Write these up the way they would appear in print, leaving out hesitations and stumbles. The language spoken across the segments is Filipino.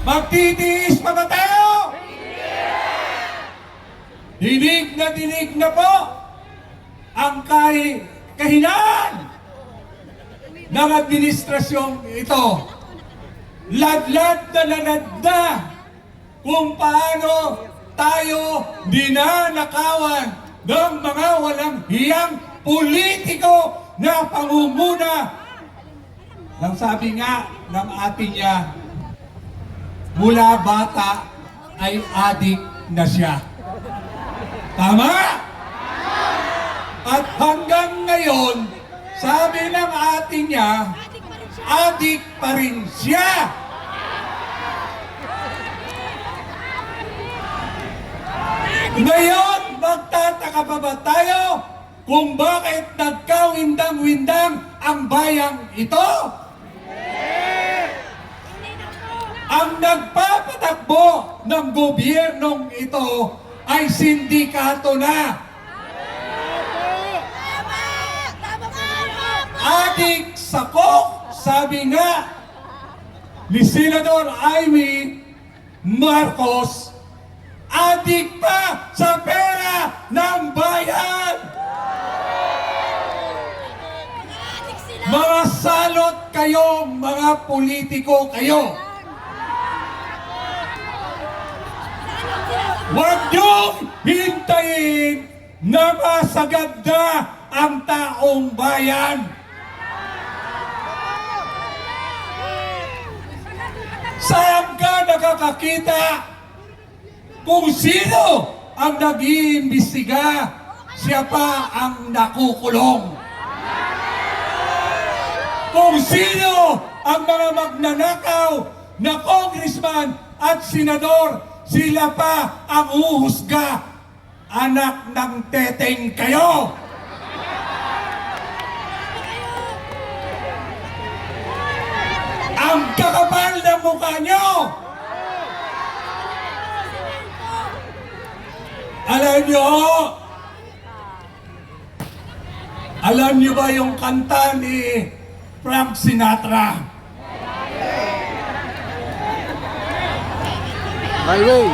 Magtitiis pa ba tayo? Dinig na po ang kahinaan ng administrasyong ito. Ladlad na kung paano tayo dinanakawan ng mga walang hiyang politiko na pangunguna. Nang sabi nga ng ating niya, mula bata ay adik na siya. Tama? At hanggang ngayon, sabi ng ating niya, adik pa rin siya. Ngayon, magtataka pa ba tayo kung bakit nagkawindang-windang ang bayang ito? Ang nagpapatakbo ng gobyernong ito ay sindikato na. Adik sakok, sabi nga ni Senador Amy Marcos, adik pa sa pera ng bayan. Mga salot kayo, mga politiko kayo. Huwag niyong hintayin na masagad na ang taong bayan. Saan ka nakakakita kung sino ang nag-iimbestiga, siya pa ang nakukulong? Kung sino ang mga magnanakaw na congressman at senador, sila pa ang uhusga. Anak ng teteng kayo! Ang kakapal ng mukha nyo! Alam nyo ba yung kanta ni Frank Sinatra? My way.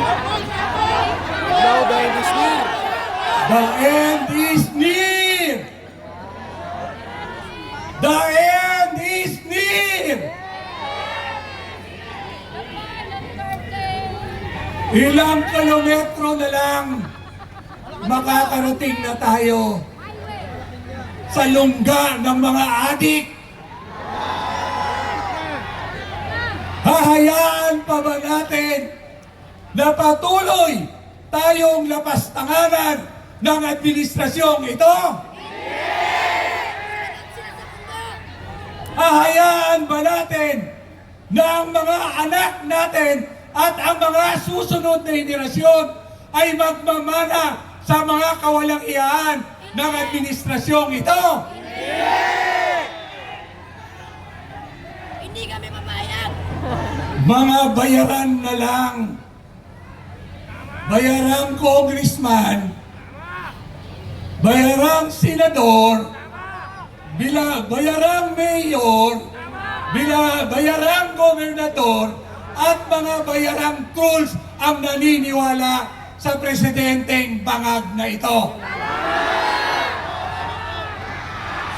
Now the end is near. The end is near! The end is near! Ilang kilometro na lang makakarating na tayo sa lungga ng mga adik. Hahayaan pa ba natin na patuloy tayong lapastanganan ng administrasyong ito? Hahayaan ba natin na ang mga anak natin at ang mga susunod na henerasyon ay magmamana sa mga kawalang-iyaan ng administrasyong ito? Hindi kami mamayag. Mga bayaran na lang. Bayarang congressman, bayarang senador, bayarang mayor, bayarang gobernador, at mga bayarang trolls ang naniniwala sa presidenteng bangag na ito.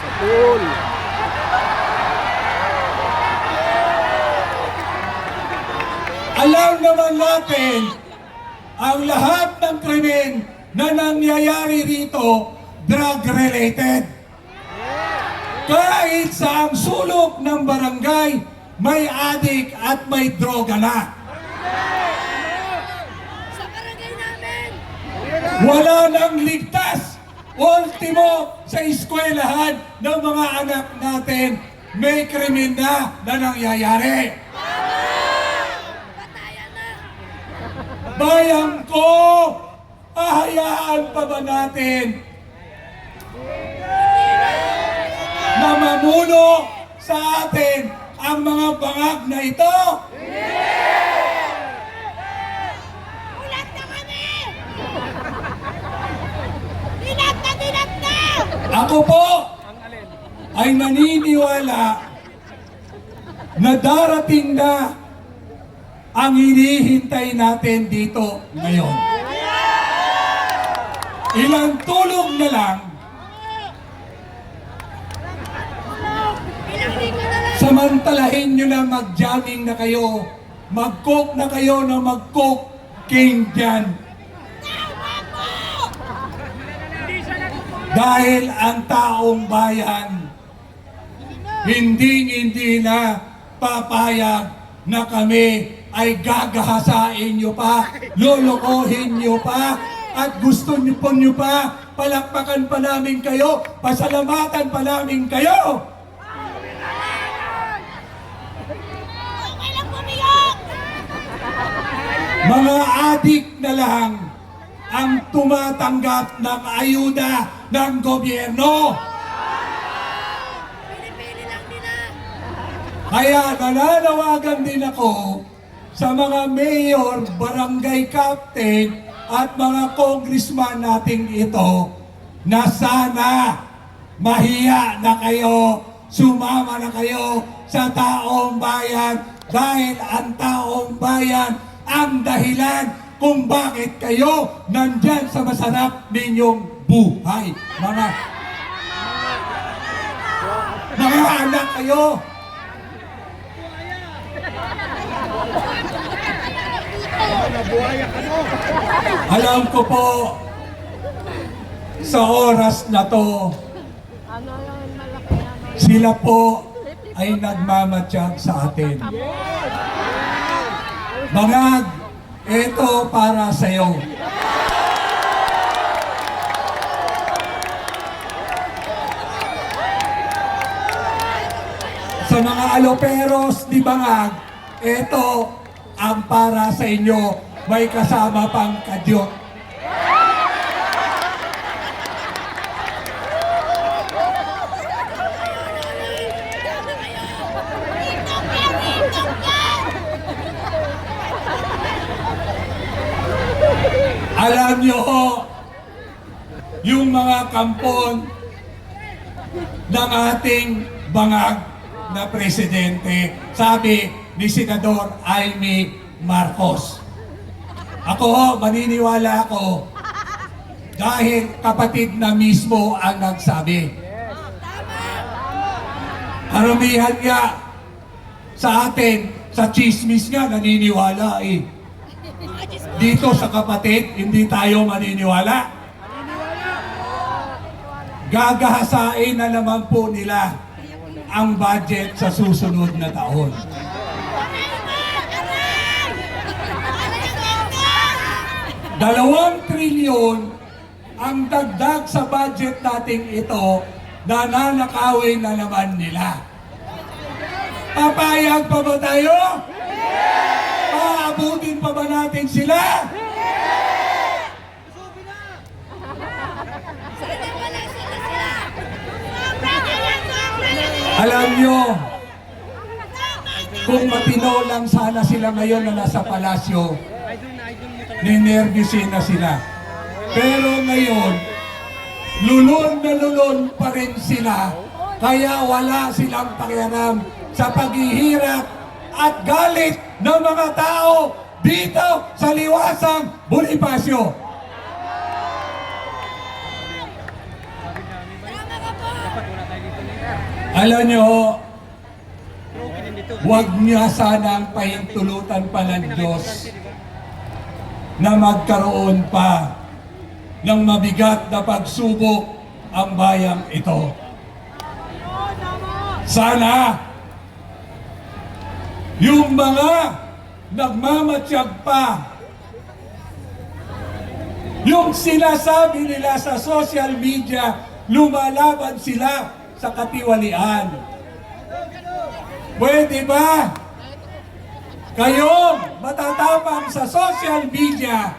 Sa pool. Alam naman natin ang lahat ng krimen na nangyayari rito drug-related. Kahit sa ang sulok ng barangay, may adik at may droga na. Sa barangay namin. Wala nang ligtas. Ultimo, sa eskwelahan ng mga anak natin, may krimen na nangyayari. Patayan na. Bayan ko, hahayaan pa ba natin na mamuno sa atin ang mga bangag na ito? Ulat na kami! Dinat na! Ako po ay naniniwala na darating na ang hinihintay natin dito ngayon. Ilang tulong na lang, Ilang linggo na lang. samantalahin nyo na mag-jamming na kayo, mag-coke na kayo na mag-coke king dyan. Dahil ang taong bayan, hindi na papayag na kami ay gagahasain nyo pa, lolokohin nyo pa, at gusto nyo pa, palakpakan pa namin kayo, pasalamatan pa namin kayo. Okay lang bumiyok. Mga adik na lang ang tumatanggap ng ayuda ng gobyerno. Pinipili lang nila. Kaya nananawagan din ako sa mga mayor, barangay captain at mga congressman nating ito na sana mahiya na kayo, sumama na kayo sa taong bayan dahil ang taong bayan ang dahilan kung bakit kayo nandyan sa masarap ninyong buhay. Mga anak kayo. Alam ko po, sa oras na to, sila po ay nagmamatsyag sa atin. Bangag, ito para sa'yo. Sa mga aloperos ni Bangag, ito ang para sa inyo. May kasama pang kadyot. Alam nyo ho, yung mga kampon ng ating Bangag na presidente, sabi ni Senador Amy Marcos. Ako ho, maniniwala ako dahil kapatid na mismo ang nagsabi. Karamihan nga sa atin, sa chismis nga naniniwala eh. Dito sa kapatid, hindi tayo maniniwala. Gagahasain na naman po nila ang budget sa susunod na taon. 2 trilyon ang dagdag sa budget nating ito na nanakawin na naman nila. Papayag pa ba tayo? Paabutin pa ba natin sila? Sana wala sila. Sobra na yan. Alam nyo, kung matino lang sana sila ngayon na nasa palasyo, ninervyusin na sila. Pero ngayon, lulon na lulon pa rin sila, kaya wala silang pakialam sa paghihirap at galit ng mga tao dito sa Liwasang Bonifacio. Tama ka po. Alam nyo, huwag niya sanang pahintulutan pa ng Diyos na magkaroon pa ng mabigat na pagsubok ang bayang ito. Sana yung mga nagmamatsyag pa, yung sinasabi nila sa social media, lumalaban sila sa katiwalian. Pwede ba kayong matatapang sa social media,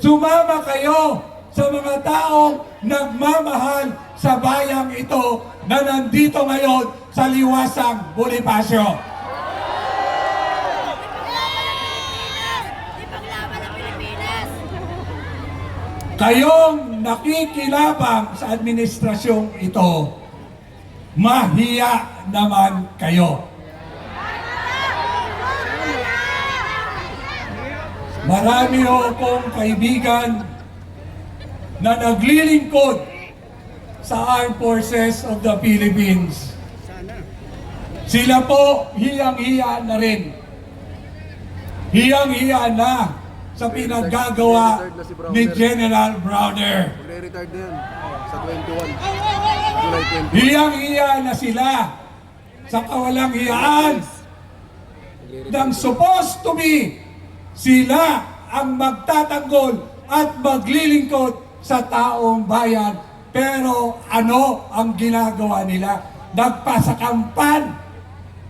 sumama kayo sa mga taong nagmamahal sa bayang ito na nandito ngayon sa Liwasang Bonifacio. Di paglaban ng Pilipinas. Kayong nakikilabang sa administrasyong ito, mahiya naman kayo. Marami ho akong kaibigan na naglilingkod sa Armed Forces of the Philippines. Sila po hiyang-hiya na rin. Hiyang-hiya na sa pinaggagawa ni General Browner. Magre-retard na yan sa 21. July 20. Hiyang-hiya na sila sa kawalang hiyaan ng supposed to be sila ang magtatanggol at maglilingkod sa taong bayan. Pero ano ang ginagawa nila? Nagpasakampan,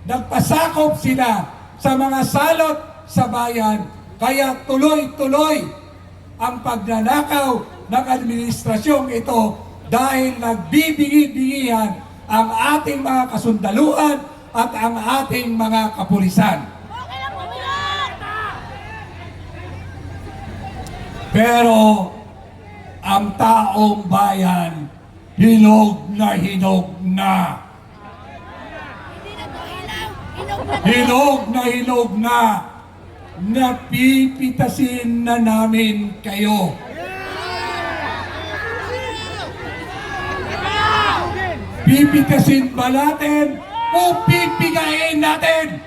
nagpasakop sila sa mga salot sa bayan. Kaya tuloy-tuloy ang pagnanakaw ng administrasyong ito dahil nagbibigay-bigihan ang ating mga kasundaluhan at ang ating mga kapulisan. Pero ang taong bayan, hinog na hinog na. Hindi na to ilaw. Hinog na to. Hinog na hinog na. Napipitasin na namin kayo. Pipitasin ba natin o pipigain natin?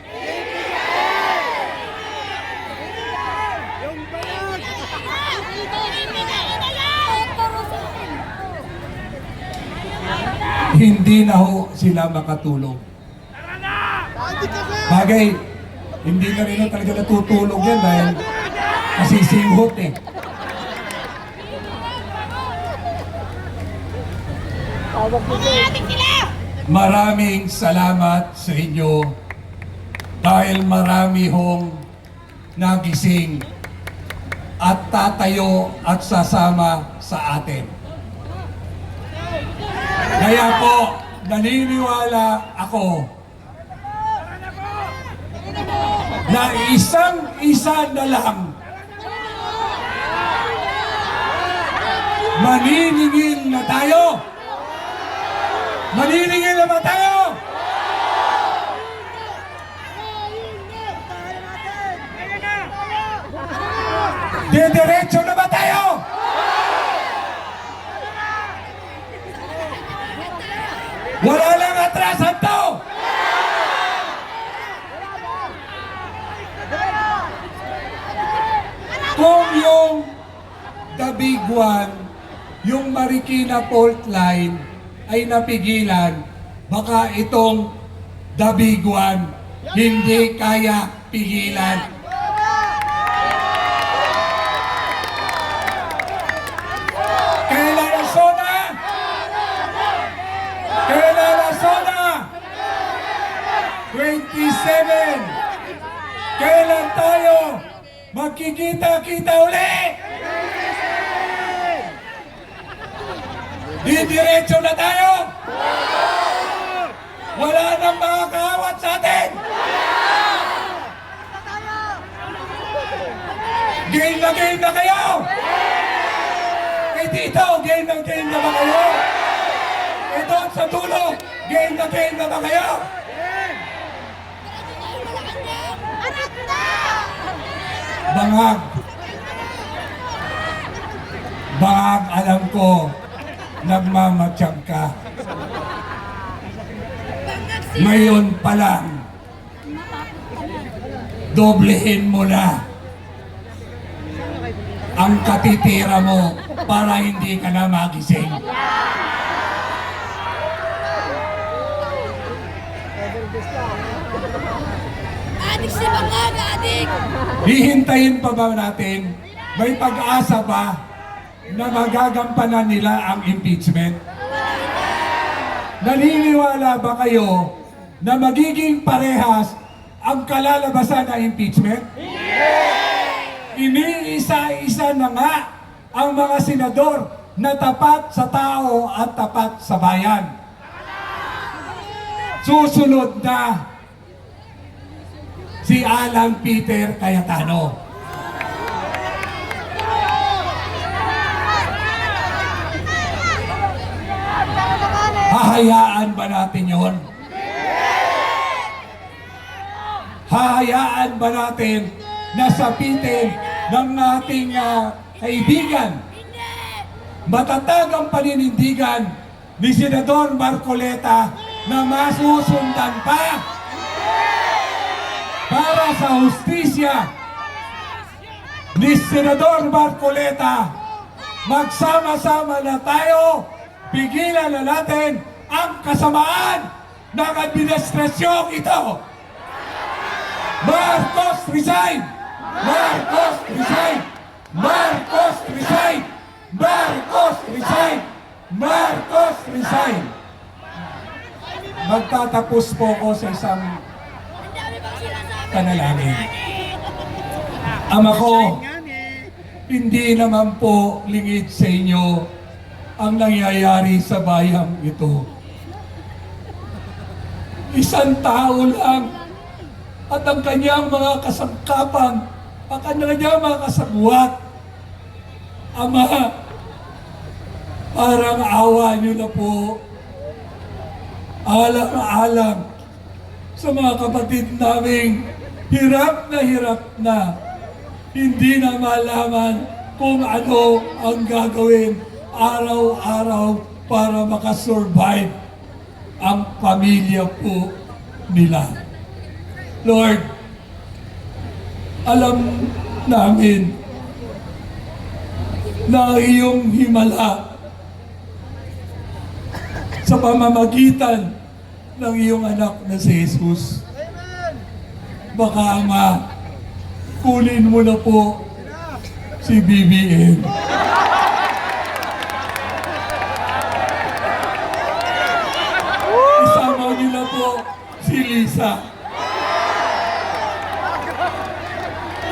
Hindi na ho sila makatulog. Bagay, hindi na rin talaga natutulog yan dahil nasisinghot eh. Maraming salamat sa inyo dahil marami hong nagising at tatayo at sasama sa atin. Kaya po, naniniwala ako na isang-isa na lang maniningil na tayo. Maniningil na ba tayo? Diretso na ba tayo? Wala lang atrasan to! Kung yung The Big One, yung Marikina Fault Line ay napigilan, baka itong The Big One hindi kaya pigilan. Kailan ang zona? Kailan ang zona? 27. Kailan tayo magkikita-kita uli? Didiretso na tayo? Wala nang makakawat sa atin? Game na kayo? Kay Tito, game na ba kayo? Ito sa dulo, game na ba kayo? Bangag. Bangag, alam ko, nagmamatsyag ka. Ngayon pa lang, doblehin mo na ang katitira mo para hindi ka na magising. Adik si Bangag, adik! Hihintayin pa ba natin? May pag-asa ba na magagampanan nila ang impeachment? Naniniwala ba kayo na magiging parehas ang kalalabasan ng impeachment? Iniisa-isa na nga ang mga senador na tapat sa tao at tapat sa bayan. Susunod na si Alan Peter Cayetano. Hahayaan ba natin yon? Hahayaan ba natin na sapitin ng ating kaibigan. Matatag ang paninindigan ni Senador Marcoleta na masusundan pa para sa hustisya ni Senador Marcoleta. Magsama-sama na tayo, pigilan na natin ang kasamaan ng administrasyong ito. Marcos resign! Marcos resign! Marcos resign! Marcos resign! Marcos resign! Magtatapos po ko sa isang panalangin. Ama ko, hindi naman po lingid sa inyo ang nangyayari sa bayang ito. Isang tao lang at ang kanyang mga kasangkapan, ang kanyang mga kasagwat. Ama, parang awa niyo na po. Alang-alang sa mga kapatid naming hirap na hindi na malaman kung ano ang gagawin araw-araw para makasurvive ang pamilya po nila. Lord, alam namin na iyong himala sa pamamagitan ng iyong anak na si Jesus. Baka Ama, kunin mo na po si BBM. Isama niyo na po si Lisa.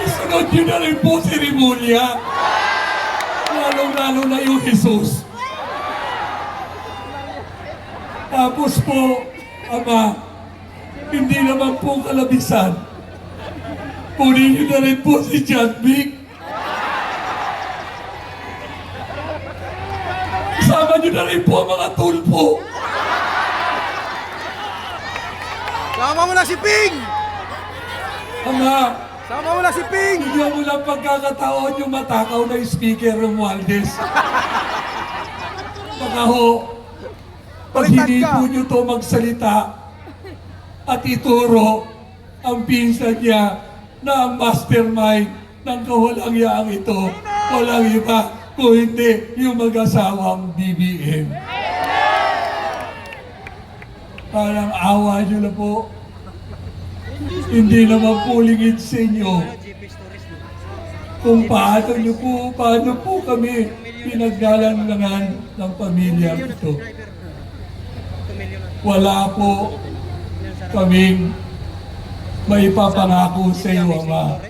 Isunod niyo na rin po si Rimulya. Lalong-lalo na yung Jesus. Tapos po, Ama, hindi naman po kalabisan. Kunin niyo na rin po si John Vic. Isama niyo na rin po ang mga tulpo. Sama mo na si Ping! Ama, Sama mo na si Ping! bigyan mo lang pagkakataon yung matakaw na Speaker Romualdez. Baka ho, pag hindi po niyo to magsalita at ituro ang pinsan niya na ang mastermind ng kawalang-yaang ito, walang iba kung hindi yung mag-asawang BBM. Parang awa niyo na po. Hindi naman po lingid sa inyo kung paano po kami pinaglalangan ng pamilya ito. Wala po kaming may papangako sa iyo, Ama.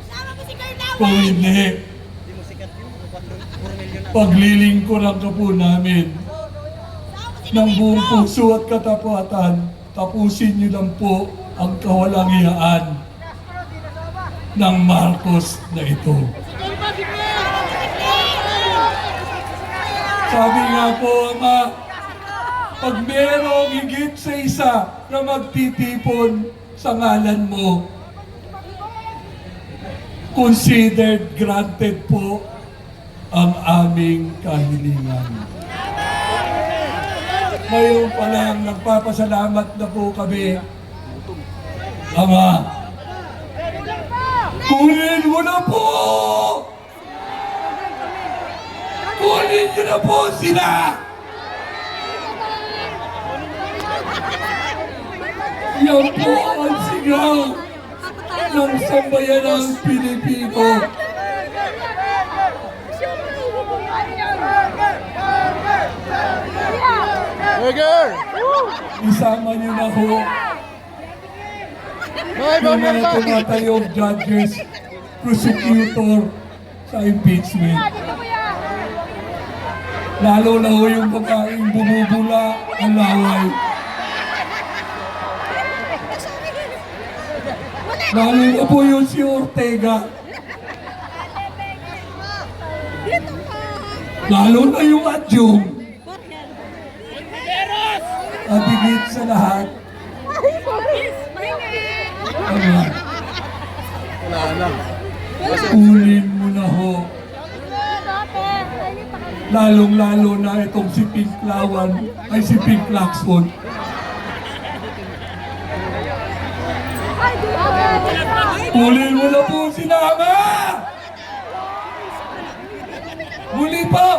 Kung hindi, paglilingkuran ka po namin ng buong puso at katapatan, tapusin niyo lang po ang kawalang-iyaan ng Marcos na ito. Sabi nga po, Ama, pag merong higit sa isa na magtitipon sa ngalan mo, considered granted po ang aming kahilingan. Ngayon pa lang, nagpapasalamat na po kami. Ama, kunin mo na po! Kunin niyo na po sila! Yan po ang sigaw ng sambayanang Pilipino. Burger! Isama niyo na ho yung mga tumatayong judges, prosecutor sa impeachment. Lalo na ho yung babaeng bumubula ang laway. Lalo na po yun si Ortega. Lalo na yung adjung. At higit sa lahat, Wala na. Kunin mo na ho. Lalong-lalo na itong si Pink Lawan, ay si Pink Lacson. Kunin mo na po si Nama! Muli po,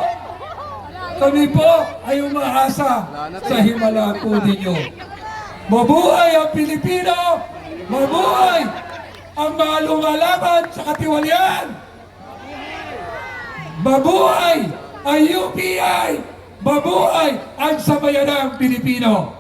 kami po ay umaasa sa himala po ninyo. Mabuhay ang Pilipino! Mabuhay ang mga lumalaban sa katiwalian! Mabuhay ang UPI! Mabuhay ang sambayanang Pilipino!